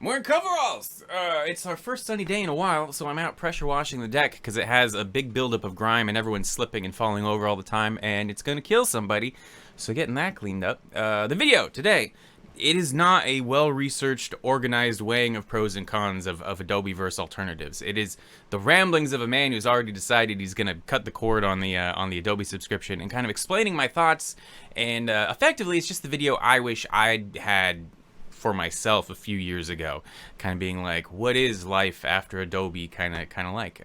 I'm wearing coveralls! It's our first sunny day in a while, so I'm out pressure washing the deck because it has a big buildup of grime and everyone's slipping and falling over all the time, and it's gonna kill somebody. So getting that cleaned up. The video today, it is not a well-researched, organized weighing of pros and cons of Adobe versus alternatives. It is the ramblings of a man who's already decided he's gonna cut the cord on the Adobe subscription and kind of explaining my thoughts. And effectively, it's just the video I wish I'd had for myself a few years ago, kind of being like, what is life after Adobe kind of like.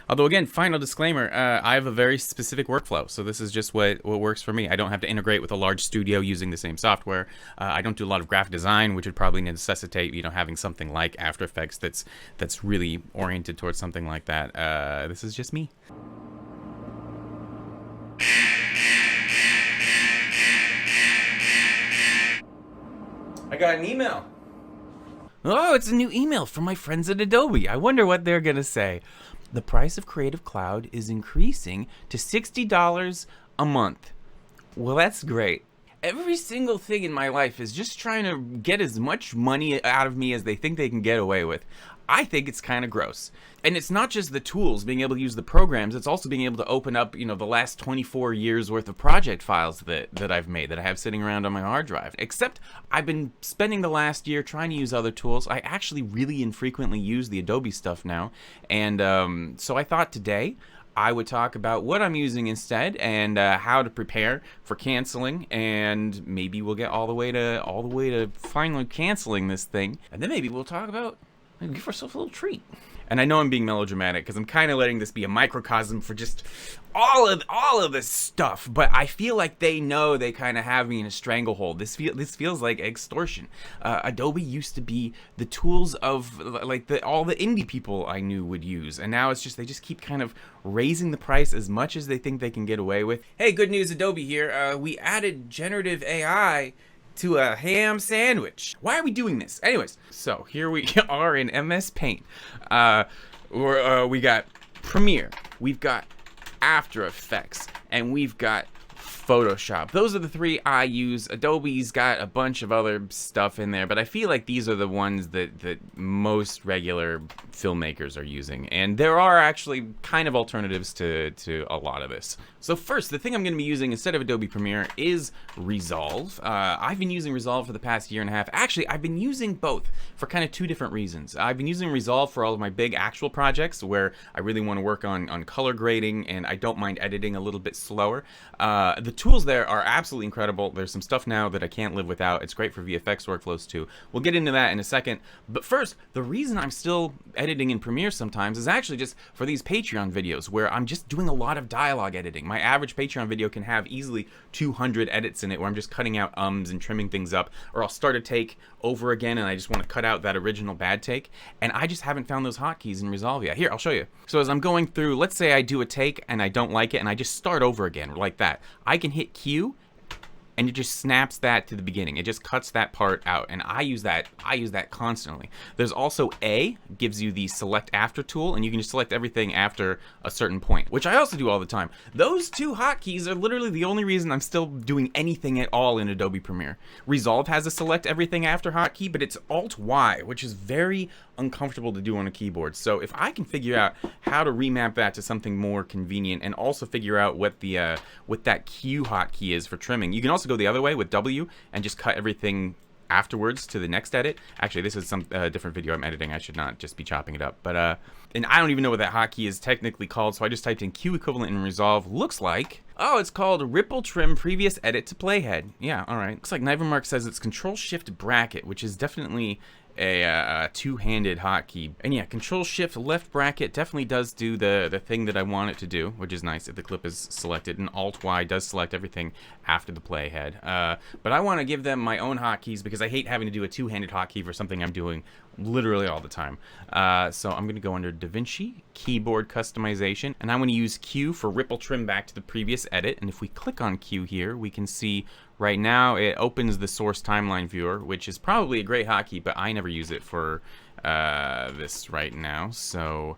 Although again, final disclaimer, I have a very specific workflow, so this is just what works for me. I don't have to integrate with a large studio using the same software. I don't do a lot of graphic design, which would probably necessitate, having something like After Effects that's really oriented towards something like that. This is just me. I got an email. Oh, it's a new email from my friends at Adobe. I wonder what they're gonna say. The price of Creative Cloud is increasing to $60 a month. Well, that's great. Every single thing in my life is just trying to get as much money out of me as they think they can get away with. I think it's kind of gross. And it's not just the tools, being able to use the programs, it's also being able to open up, the last 24 years worth of project files that I've made, that I have sitting around on my hard drive. Except I've been spending the last year trying to use other tools. I actually really infrequently use the Adobe stuff now. And so I thought today I would talk about what I'm using instead and how to prepare for canceling, and maybe we'll get all the way to finally canceling this thing, and then maybe we'll talk about give ourselves a little treat. And I know I'm being melodramatic because I'm kind of letting this be a microcosm for just all of this stuff, but I feel like they know they kind of have me in a stranglehold. This feels like extortion. Adobe used to be the tools of all the indie people I knew would use, and now it's just they just keep kind of raising the price as much as they think they can get away with. Hey, good news, Adobe here. We added generative AI to a ham sandwich. Why are we doing this? Anyways, so here we are in MS Paint. We got Premiere, we've got After Effects, and we've got Photoshop. Those are the three I use. Adobe's got a bunch of other stuff in there, but I feel like these are the ones that most regular filmmakers are using. And there are actually kind of alternatives to a lot of this. So first, the thing I'm going to be using instead of Adobe Premiere is Resolve. I've been using Resolve for the past year and a half. Actually, I've been using both for kind of two different reasons. I've been using Resolve for all of my big actual projects where I really want to work on color grading, and I don't mind editing a little bit slower. The tools there are absolutely incredible. There's some stuff now that I can't live without. It's great for VFX workflows too. We'll get into that in a second. But first, the reason I'm still editing in Premiere sometimes is actually just for these Patreon videos where I'm just doing a lot of dialogue editing. My average Patreon video can have easily 200 edits in it where I'm just cutting out ums and trimming things up, or I'll start a take over again and I just want to cut out that original bad take, and I just haven't found those hotkeys in Resolve yet. Here, I'll show you. So as I'm going through, let's say I do a take and I don't like it and I just start over again like that. I can hit Q and it just snaps that to the beginning. It just cuts that part out, and I use that constantly. There's also A, gives you the select after tool, and you can just select everything after a certain point, which I also do all the time. Those two hotkeys are literally the only reason I'm still doing anything at all in Adobe Premiere. Resolve has a select everything after hotkey, but it's Alt Y, which is very uncomfortable to do on a keyboard. So if I can figure out how to remap that to something more convenient, and also figure out what the what that Q hotkey is for trimming. You can also go the other way with W and just cut everything afterwards to the next edit. Actually, this is some different video I'm editing. I should not just be chopping it up. But and I don't even know what that hotkey is technically called, so I just typed in Q equivalent in Resolve. Looks like, oh, it's called Ripple Trim Previous Edit to Playhead. Yeah, all right. Looks like Nivermark says it's Control Shift Bracket, which is definitely a two-handed hotkey. And yeah, Control Shift left bracket definitely does do the thing that I want it to do, which is nice if the clip is selected, and Alt Y does select everything after the playhead. But I want to give them my own hotkeys because I hate having to do a two-handed hotkey for something I'm doing literally all the time. So I'm going to go under DaVinci, Keyboard Customization, and I'm going to use Q for Ripple Trim back to the previous edit. And if we click on Q here, we can see right now it opens the source timeline viewer, which is probably a great hotkey, but I never use it for this right now. So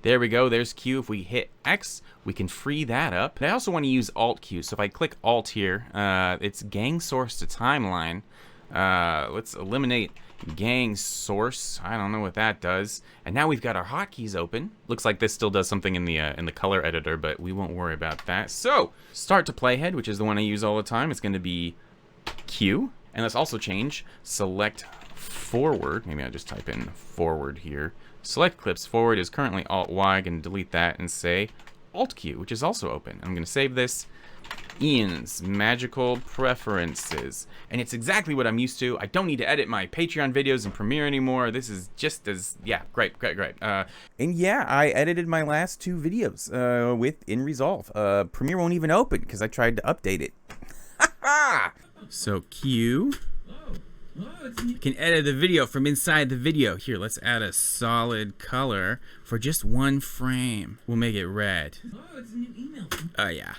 there we go, there's Q. If we hit X, we can free that up. But I also want to use Alt Q. So if I click Alt here, it's Gang Source to Timeline. Let's eliminate gang source. I don't know what that does. And now we've got our hotkeys open. Looks like this still does something in the color editor, but we won't worry about that. So start to playhead, which is the one I use all the time. It's going to be Q. And let's also change select forward. Maybe I'll just type in forward here. Select clips forward is currently Alt Y. I'm going to delete that and say Alt Q, which is also open. I'm going to save this. Ian's Magical Preferences. And it's exactly what I'm used to. I don't need to edit my Patreon videos in Premiere anymore. This is just as, yeah, great. And yeah, I edited my last 2 videos in Resolve. Premiere won't even open because I tried to update it. So Q. You can edit the video from inside the video. Here, let's add a solid color for just 1 frame. We'll make it red. Oh, it's a new email. Oh, yeah.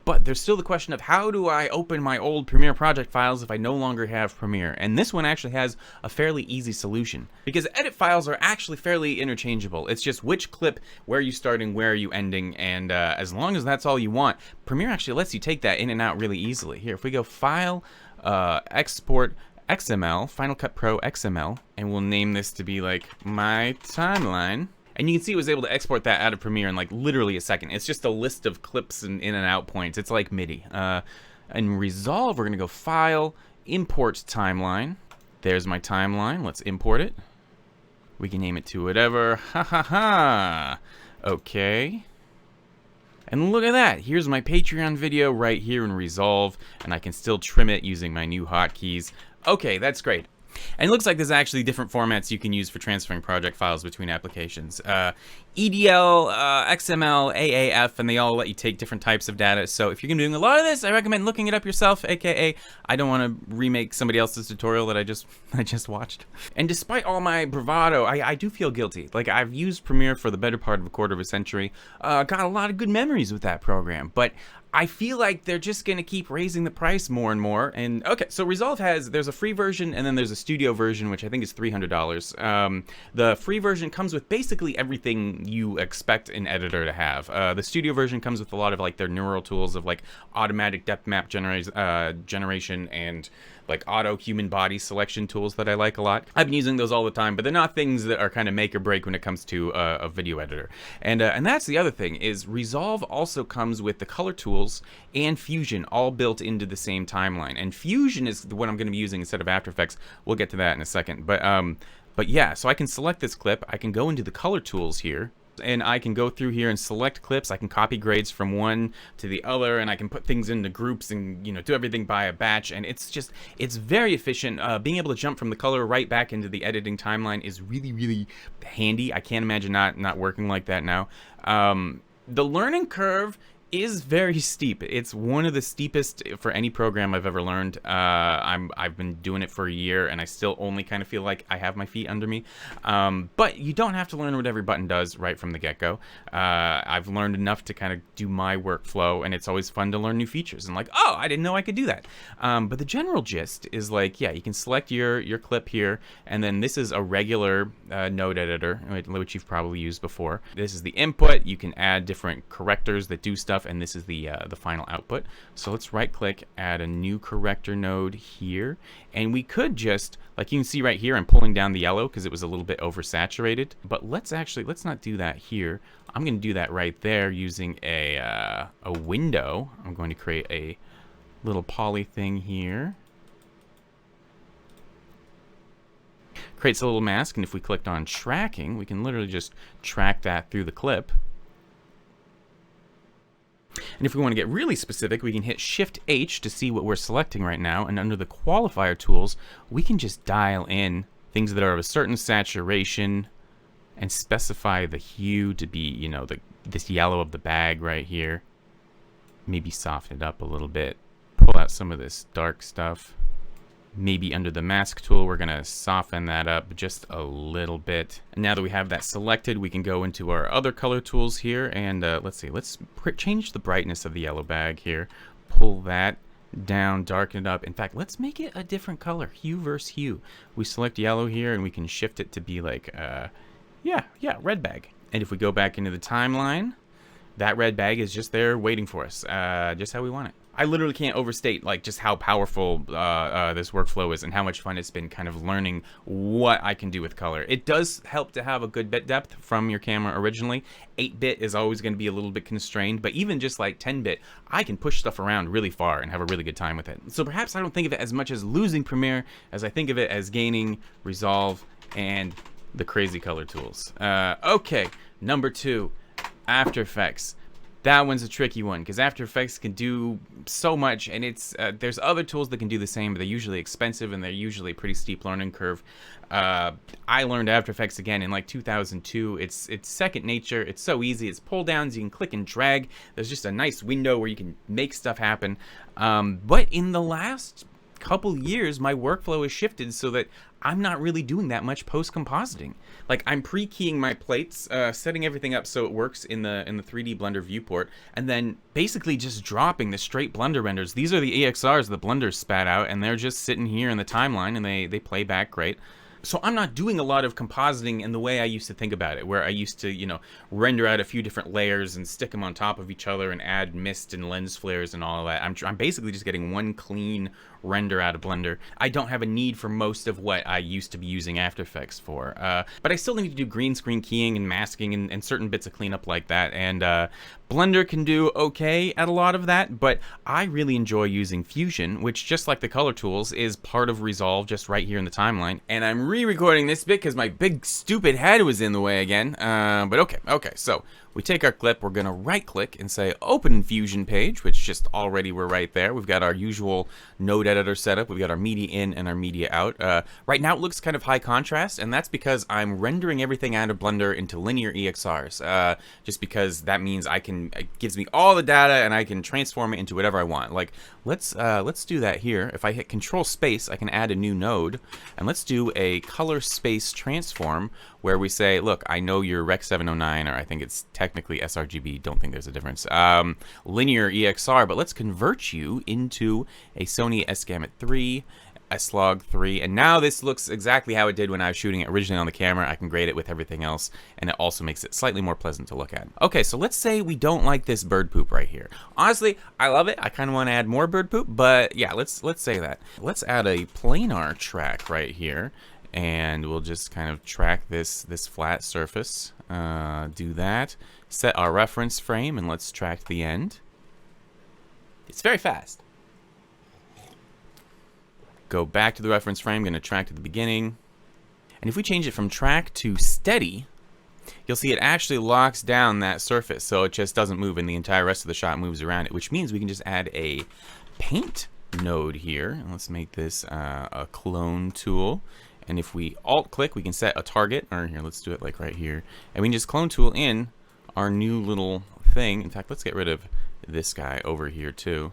But there's still the question of how do I open my old Premiere project files if I no longer have Premiere? And this one actually has a fairly easy solution because edit files are actually fairly interchangeable. It's just which clip, where are you starting, where are you ending, and as long as that's all you want, Premiere actually lets you take that in and out really easily. Here, if we go File, Export, XML, Final Cut Pro XML, and we'll name this to be like My Timeline. And you can see it was able to export that out of Premiere in like literally a second. It's just a list of clips and in and out points. It's like MIDI. In Resolve, we're going to go File, Import Timeline. There's my timeline. Let's import it. We can name it to whatever. Ha ha ha. Okay. And look at that. Here's my Patreon video right here in Resolve. And I can still trim it using my new hotkeys. Okay, that's great. And it looks like there's actually different formats you can use for transferring project files between applications. EDL, XML, AAF, and they all let you take different types of data. So if you're going to be doing a lot of this, I recommend looking it up yourself, aka I don't want to remake somebody else's tutorial that I just watched. And despite all my bravado, I do feel guilty. Like, I've used Premiere for the better part of a quarter of a century. Got a lot of good memories with that program, but I feel like they're just going to keep raising the price more and more. And okay, so Resolve there's a free version and then there's a studio version, which I think is $300. The free version comes with basically everything you expect an editor to have. The studio version comes with a lot of like their neural tools of like automatic depth map generation and like auto human body selection tools that I like a lot. I've been using those all the time, but they're not things that are kind of make or break when it comes to a video editor. And that's the other thing is Resolve also comes with the color tools and Fusion all built into the same timeline. And Fusion is what I'm going to be using instead of After Effects. We'll get to that in a second. But yeah, so I can select this clip. I can go into the color tools here. And I can go through here and select clips. I can copy grades from one to the other, and I can put things into groups and, you know, do everything by a batch. And it's very efficient. Being able to jump from the color right back into the editing timeline is really, really handy. I can't imagine not working like that now. The learning curve is very steep. It's one of the steepest for any program I've ever learned. I've been doing it for a year and I still only kind of feel like I have my feet under me. But you don't have to learn what every button does right from the get-go. I've learned enough to kind of do my workflow, and it's always fun to learn new features and like, oh, I didn't know I could do that. But the general gist is like, yeah, you can select your clip here, and then this is a regular node editor, which you've probably used before. This is the input. You can add different correctors that do stuff, and this is the final output. So let's right click, add a new corrector node here, and we could just, like you can see right here, I'm pulling down the yellow because it was a little bit oversaturated, but let's not do that here. I'm going to do that right there using a window. I'm going to create a little poly thing here. Creates a little mask, and if we clicked on tracking, we can literally just track that through the clip. And if we want to get really specific, we can hit Shift-H to see what we're selecting right now. And under the qualifier tools, we can just dial in things that are of a certain saturation and specify the hue to be, you know, this yellow of the bag right here. Maybe soften it up a little bit. Pull out some of this dark stuff. Maybe under the mask tool, we're going to soften that up just a little bit. And now that we have that selected, we can go into our other color tools here. And let's see, let's change the brightness of the yellow bag here. Pull that down, darken it up. In fact, let's make it a different color, hue versus hue. We select yellow here, and we can shift it to be like, yeah, red bag. And if we go back into the timeline, that red bag is just there waiting for us, just how we want it. I literally can't overstate like just how powerful this workflow is and how much fun it's been kind of learning what I can do with color. It does help to have a good bit depth from your camera originally. 8-bit is always going to be a little bit constrained, but even just like 10-bit, I can push stuff around really far and have a really good time with it. So perhaps I don't think of it as much as losing Premiere as I think of it as gaining Resolve and the crazy color tools. Okay, number 2, After Effects. That one's a tricky one because After Effects can do so much, and it's there's other tools that can do the same, but they're usually expensive and they're usually a pretty steep learning curve. I learned After Effects again in like 2002. It's second nature. It's so easy. It's pull downs. You can click and drag. There's just a nice window where you can make stuff happen. But in the last couple years, my workflow has shifted so that I'm not really doing that much post-compositing. Like, I'm pre-keying my plates, setting everything up so it works in the 3D Blender viewport, and then basically just dropping the straight Blender renders. These are the EXRs the Blender spat out, and they're just sitting here in the timeline, and they play back great. So I'm not doing a lot of compositing in the way I used to think about it, where I used to, you know, render out a few different layers and stick them on top of each other and add mist and lens flares and all of that. I'm basically just getting one clean render out of Blender. I don't have a need for most of what I used to be using After Effects for. But I still need to do green screen keying and masking and certain bits of cleanup like that. And Blender can do okay at a lot of that, but I really enjoy using Fusion, which, just like the color tools, is part of Resolve just right here in the timeline. And I'm re-recording this bit because my big stupid head was in the way again. But okay, so we take our clip, we're gonna right click and say open Fusion page, which just already we're right there. We've got our usual node editor setup. We've got our media in and our media out. Right now it looks kind of high contrast, and that's because I'm rendering everything out of Blender into linear EXRs, just because that means it gives me all the data and I can transform it into whatever I want. Like, let's do that here. If I hit Control Space, I can add a new node, and let's do a color space transform where we say, look, I know you're Rec 709, or I think it's technically sRGB, don't think there's a difference, linear EXR, but let's convert you into a Sony S-Gamut 3, S-Log 3, and now this looks exactly how it did when I was shooting it originally on the camera. I can grade it with everything else, and it also makes it slightly more pleasant to look at. Okay, so let's say we don't like this bird poop right here. Honestly, I love it. I kind of want to add more bird poop, but yeah, let's say that. Let's add a planar track right here, and we'll just kind of track this flat surface. Do that. Set our reference frame, and let's track the end. It's very fast. Go back to the reference frame, going to track to the beginning. And if we change it from track to steady, you'll see it actually locks down that surface, so it just doesn't move and the entire rest of the shot moves around it, which means we can just add a paint node here. And let's make this a clone tool. And if we alt click, we can set a target, or here, let's do it like right here. And we can just clone tool in our new little thing. In fact, let's get rid of this guy over here too.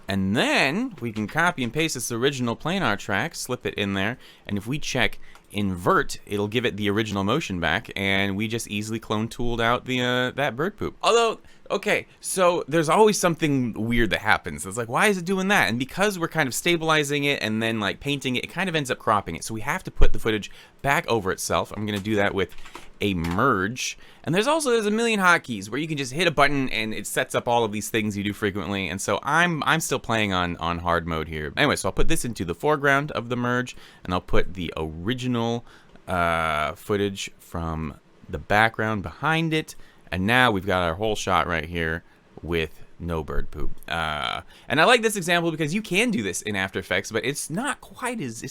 And then we can copy and paste this original planar track, slip it in there, and if we check invert, it'll give it the original motion back, and we just easily clone tooled out the that bird poop. Although, okay, so there's always something weird that happens. It's like, why is it doing that? And because we're kind of stabilizing it and then like painting it, it kind of ends up cropping it. So we have to put the footage back over itself. I'm gonna do that with a merge. And there's a million hotkeys where you can just hit a button and it sets up all of these things you do frequently. And so I'm still playing on hard mode here. Anyway, so I'll put this into the foreground of the merge, and I'll put the original footage from the background behind it. And now we've got our whole shot right here with no bird poop. And I like this example because you can do this in After Effects, but it's not quite as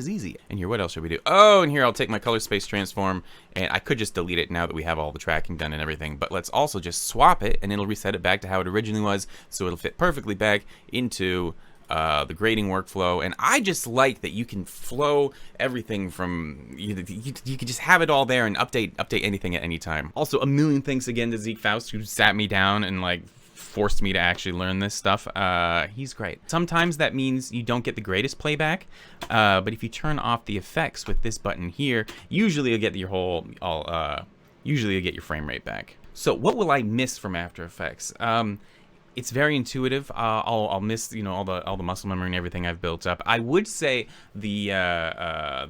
easy. And here, what else should we do? Oh, and here I'll take my color space transform, and I could just delete it now that we have all the tracking done and everything, but let's also just swap it and it'll reset it back to how it originally was, so it'll fit perfectly back into the grading workflow. And I just like that you can flow everything from you can just have it all there and update anything at any time. Also, a million thanks again to Zeke Faust, who sat me down and like forced me to actually learn this stuff. He's great. Sometimes that means you don't get the greatest playback, but if you turn off the effects with this button here, usually you'll get your usually you'll get your frame rate back. So what will I miss from After Effects? It's very intuitive. I'll miss all the muscle memory and everything I've built up. I would say the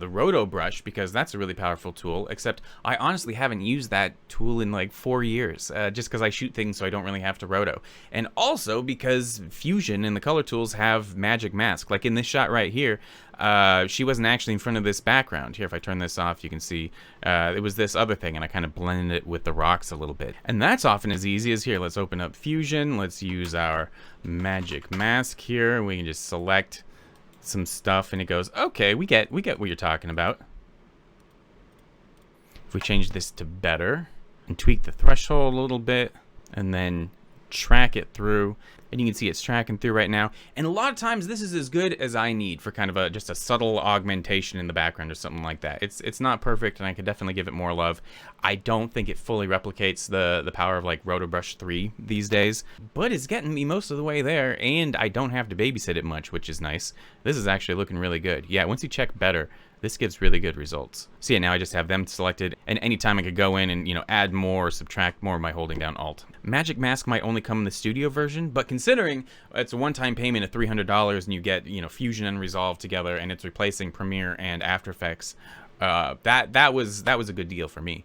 roto brush, because that's a really powerful tool. Except I honestly haven't used that tool in like 4 years, just because I shoot things so I don't really have to roto. And also because Fusion and the color tools have magic mask. Like in this shot right here, she wasn't actually in front of this background. Here, if I turn this off, you can see it was this other thing, and I kind of blended it with the rocks a little bit. And that's often as easy as here. Let's open up Fusion. Let's use our magic mask here. We can just select some stuff, and it goes, okay, we get what you're talking about. If we change this to better and tweak the threshold a little bit, and then track it through, and you can see it's tracking through right now. And a lot of times this is as good as I need for kind of just a subtle augmentation in the background or something like that. It's not perfect, and I could definitely give it more love. I don't think it fully replicates the power of like Roto Brush 3 these days, but it's getting me most of the way there, and I don't have to babysit it much, which is nice. This is actually looking really good. Yeah, once you check better, this gives really good results. So yeah, now I just have them selected, and anytime I could go in and add more or subtract more by holding down Alt. Magic Mask might only come in the studio version, but considering it's a one-time payment of $300 and you get Fusion and Resolve together, and it's replacing Premiere and After Effects, that was a good deal for me.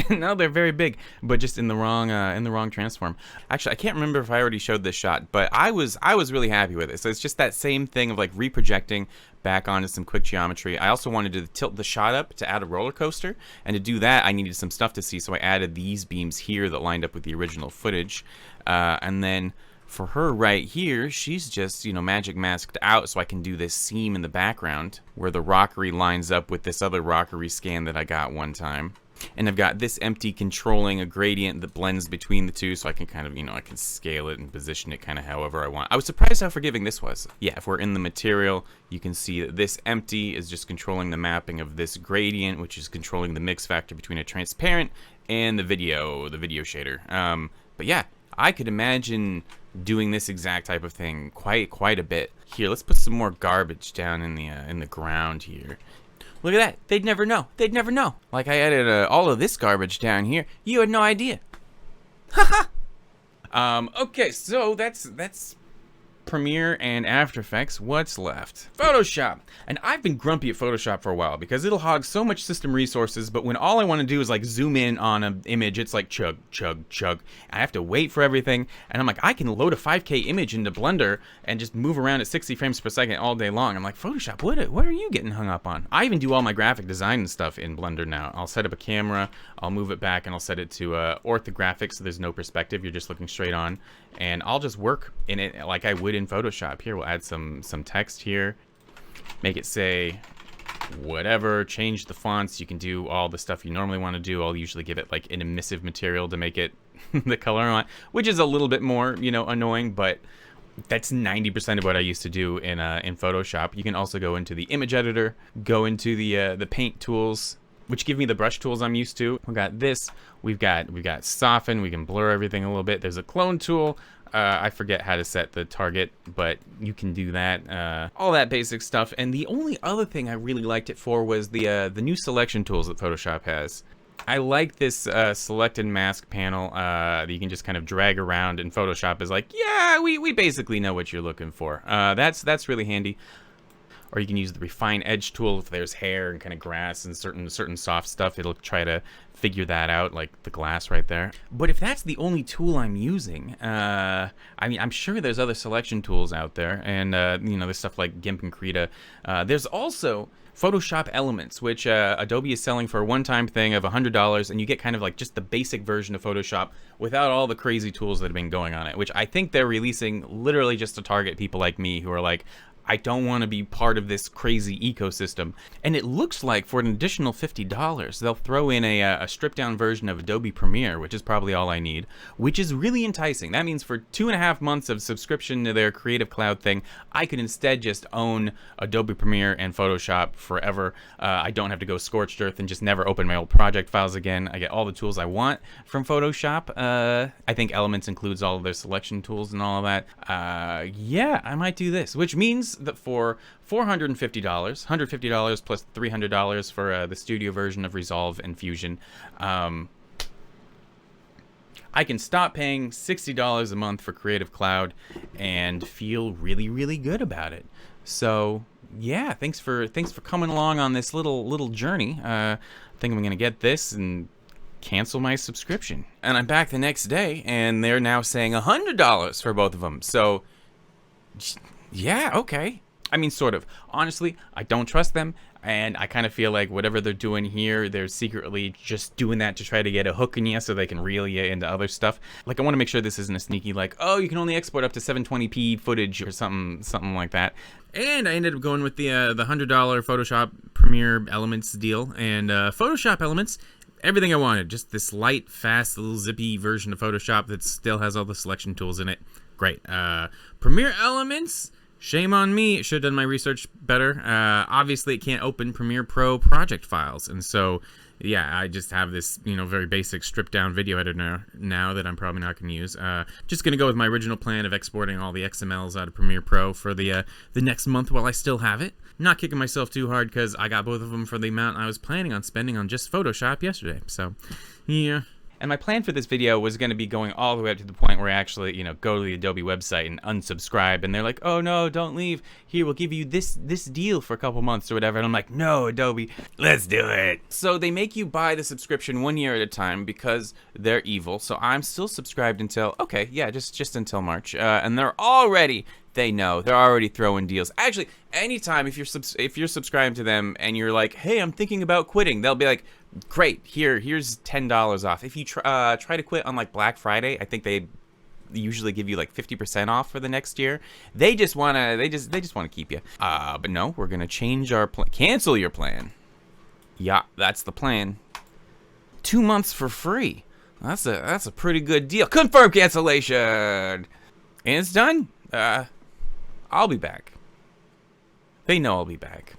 Now they're very big, but just in the wrong transform. Actually, I can't remember if I already showed this shot, but I was really happy with it. So it's just that same thing of like reprojecting back onto some quick geometry. I also wanted to tilt the shot up to add a roller coaster, and to do that I needed some stuff to see, so I added these beams here that lined up with the original footage, and then for her right here, she's just, magic masked out, so I can do this seam in the background where the rockery lines up with this other rockery scan that I got one time. And I've got this empty controlling a gradient that blends between the two, so I can kind of, I can scale it and position it kind of however I want. I was surprised how forgiving this was. Yeah, if we're in the material, you can see that this empty is just controlling the mapping of this gradient, which is controlling the mix factor between a transparent and the video shader. But yeah, I could imagine doing this exact type of thing quite a bit. Here, let's put some more garbage down in the ground here. Look at that. They'd never know. They'd never know. Like, I added all of this garbage down here. You had no idea. Haha. Okay, so that's Premiere and After Effects. What's left? Photoshop. And I've been grumpy at Photoshop for a while because it'll hog so much system resources, but when all I want to do is like zoom in on an image, it's like chug, chug, chug. I have to wait for everything, and I'm like, I can load a 5K image into Blender and just move around at 60 frames per second all day long. I'm like, Photoshop, what are you getting hung up on? I even do all my graphic design and stuff in Blender now. I'll set up a camera, I'll move it back, and I'll set it to orthographic, so there's no perspective, you're just looking straight on, and I'll just work in it like I would in Photoshop. Here, we'll add some text here, make it say whatever, change the fonts. You can do all the stuff you normally want to do. I'll usually give it like an emissive material to make it the color I want, which is a little bit more, annoying, but that's 90% of what I used to do in Photoshop. You can also go into the image editor, go into the paint tools, which give me the brush tools I'm used to. We got this, we've got soften, we can blur everything a little bit. There's a clone tool. I forget how to set the target, but you can do that. All that basic stuff. And the only other thing I really liked it for was the new selection tools that Photoshop has. I like this select and mask panel that you can just kind of drag around, and Photoshop is like, yeah, we basically know what you're looking for. That's really handy. Or you can use the refine edge tool if there's hair and kind of grass and certain soft stuff. It'll try to figure that out, like the glass right there. But if that's the only tool I'm using, I mean, I'm sure there's other selection tools out there, and there's stuff like GIMP and Krita. There's also Photoshop Elements, which Adobe is selling for a one-time thing of $100, and you get kind of like just the basic version of Photoshop without all the crazy tools that have been going on it, which I think they're releasing literally just to target people like me who are like, I don't want to be part of this crazy ecosystem. And it looks like for an additional $50, they'll throw in a stripped down version of Adobe Premiere, which is probably all I need, which is really enticing. That means for 2.5 months of subscription to their Creative Cloud thing, I could instead just own Adobe Premiere and Photoshop forever. I don't have to go scorched earth and just never open my old project files again. I get all the tools I want from Photoshop. I think Elements includes all of their selection tools and all of that. Yeah, I might do this, which means that for $450, $150 plus $300 for the studio version of Resolve and Fusion, I can stop paying $60 a month for Creative Cloud and feel really, really good about it. So yeah, thanks for coming along on this little journey. I think I'm gonna get this and cancel my subscription. And I'm back the next day, and they're now saying $100 for both of them. So yeah, okay. I mean, sort of. Honestly, I don't trust them, and I kind of feel like whatever they're doing here, they're secretly just doing that to try to get a hook in you so they can reel you into other stuff. Like, I want to make sure this isn't a sneaky, like, oh, you can only export up to 720p footage or something like that. And I ended up going with the $100 Photoshop Premiere Elements deal, and Photoshop Elements, everything I wanted. Just this light, fast, little zippy version of Photoshop that still has all the selection tools in it. Great. Premiere Elements, shame on me. It should have done my research better. Obviously, it can't open Premiere Pro project files. And so, yeah, I just have this, very basic stripped down video editor now that I'm probably not going to use. Just going to go with my original plan of exporting all the XMLs out of Premiere Pro for the next month while I still have it. Not kicking myself too hard because I got both of them for the amount I was planning on spending on just Photoshop yesterday. So, yeah. And my plan for this video was going to be going all the way up to the point where I actually, go to the Adobe website and unsubscribe. And they're like, oh, no, don't leave. Here, we'll give you this deal for a couple months or whatever. And I'm like, no, Adobe, let's do it. So they make you buy the subscription 1 year at a time because they're evil. So I'm still subscribed until, okay, yeah, just until March. And they know. They're already throwing deals. Actually, anytime if you're subscribed to them and you're like, hey, I'm thinking about quitting, they'll be like, great, here's $10 off. If you try to quit on like Black Friday, I think they usually give you like 50% off for the next year. They just wanna keep you. But no, we're gonna change our plan. Cancel your plan. Yeah, that's the plan. 2 months for free. That's a pretty good deal. Confirm cancellation. And it's done. I'll be back. They know I'll be back.